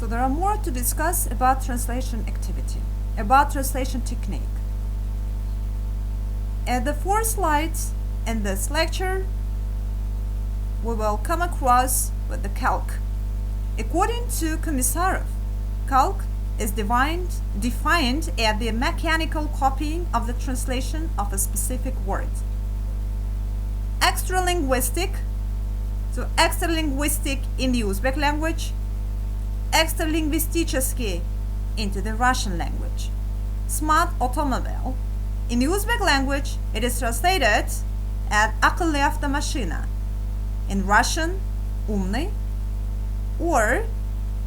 So there are more to discuss about translation activity, about translation technique. At the 4 slides in this lecture, we will come across with the calc. According to Kasimova, calc is defined as the mechanical copying of the translation of a specific word. Extralinguistic, so extralinguistic in the Uzbek language, extralinguisticheski into the Russian language. Smart automobile. In the Uzbek language, it is translated as akıllı автомашина. In Russian, умный, or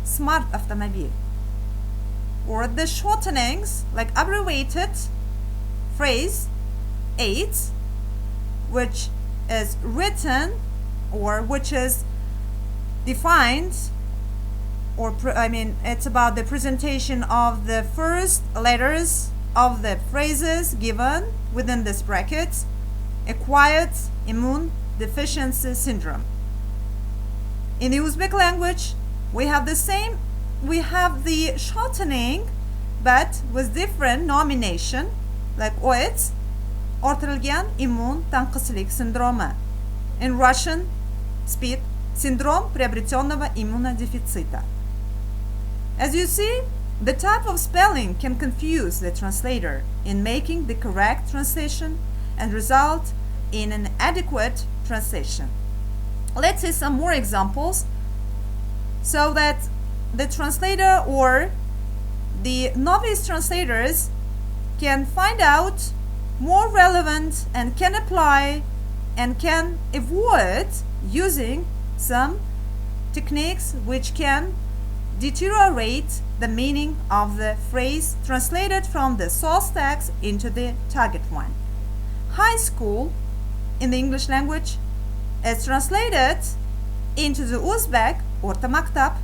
smart автомобиль. Or the shortenings, like abbreviated phrase 8, which is written or which is defined, or it's about the presentation of the first letters of the phrases given within this bracket. Acquired immune deficiency syndrome. In the Uzbek language, we have the shortening, but with different nomination, like OIT, ortolgan immune tanqislik syndrome. In Russian, SPID, syndrome приобретенного иммунодефицита. As you see, the type of spelling can confuse the translator in making the correct translation and result in an adequate translation. Let's see some more examples so that the translator or the novice translators can find out more relevant and can apply and can avoid using some techniques which can deteriorate the meaning of the phrase translated from the source text into the target one. High school in the English language is translated into the Uzbek orta maktab.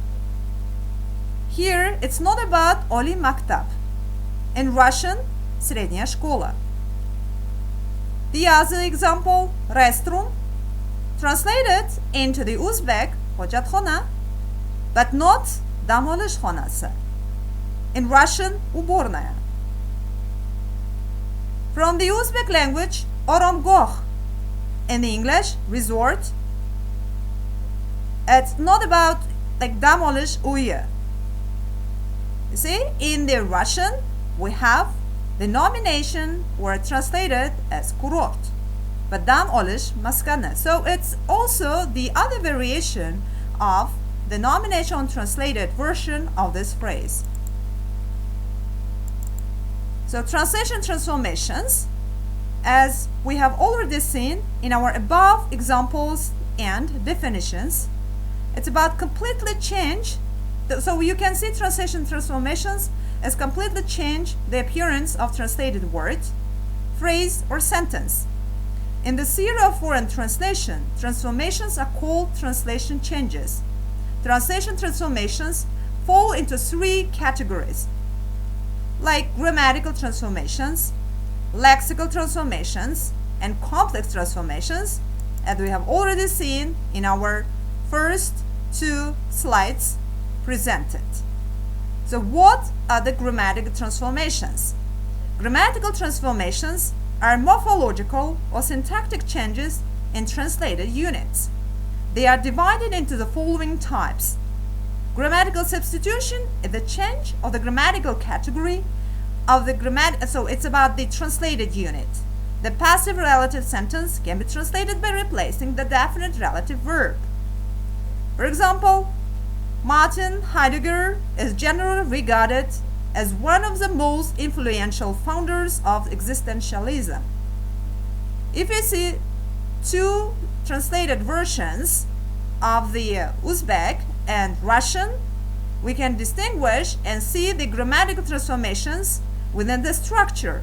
Here it's not about Oli maktab. In Russian, средняя школа. The other example, restroom, translated into the Uzbek hojatxona, but not dam olish xonasi. In Russian, уборная. From the Uzbek language, oromgoh. In the English, resort. It's not about like dam olish uya. You see, in the Russian, we have the nomination were translated as kurort, but dam olish maskana. So it's also the other variation of the nomination translated version of this phrase. So translation transformations, as we have already seen in our above examples and definitions, it's about completely change. So you can see translation transformations as completely change the appearance of translated word, phrase, or sentence. In the theory of foreign translation, transformations are called translation changes. Translation transformations fall into 3 categories, like grammatical transformations, lexical transformations, and complex transformations, as we have already seen in our first 2 slides presented. So what are the grammatical transformations? Grammatical transformations are morphological or syntactic changes in translated units. They are divided into the following types. Grammatical substitution is the change of the grammatical category of the so it's about the translated unit. The passive relative sentence can be translated by replacing the definite relative verb. For example, Martin Heidegger is generally regarded as one of the most influential founders of existentialism. If you see 2 translated versions of the Uzbek and Russian, we can distinguish and see the grammatical transformations within the structure.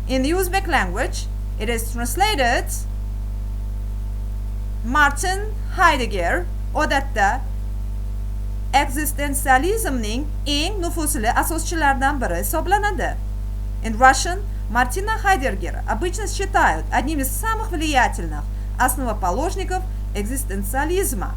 In the Uzbek language, it is translated Martin Heidegger odatda экзистенциализмning eng nüfuzli asoschilardan biri hisoblanadi. In Russian, Martina Heidegger обычно считают одним из самых влиятельных основоположников экзистенциализма.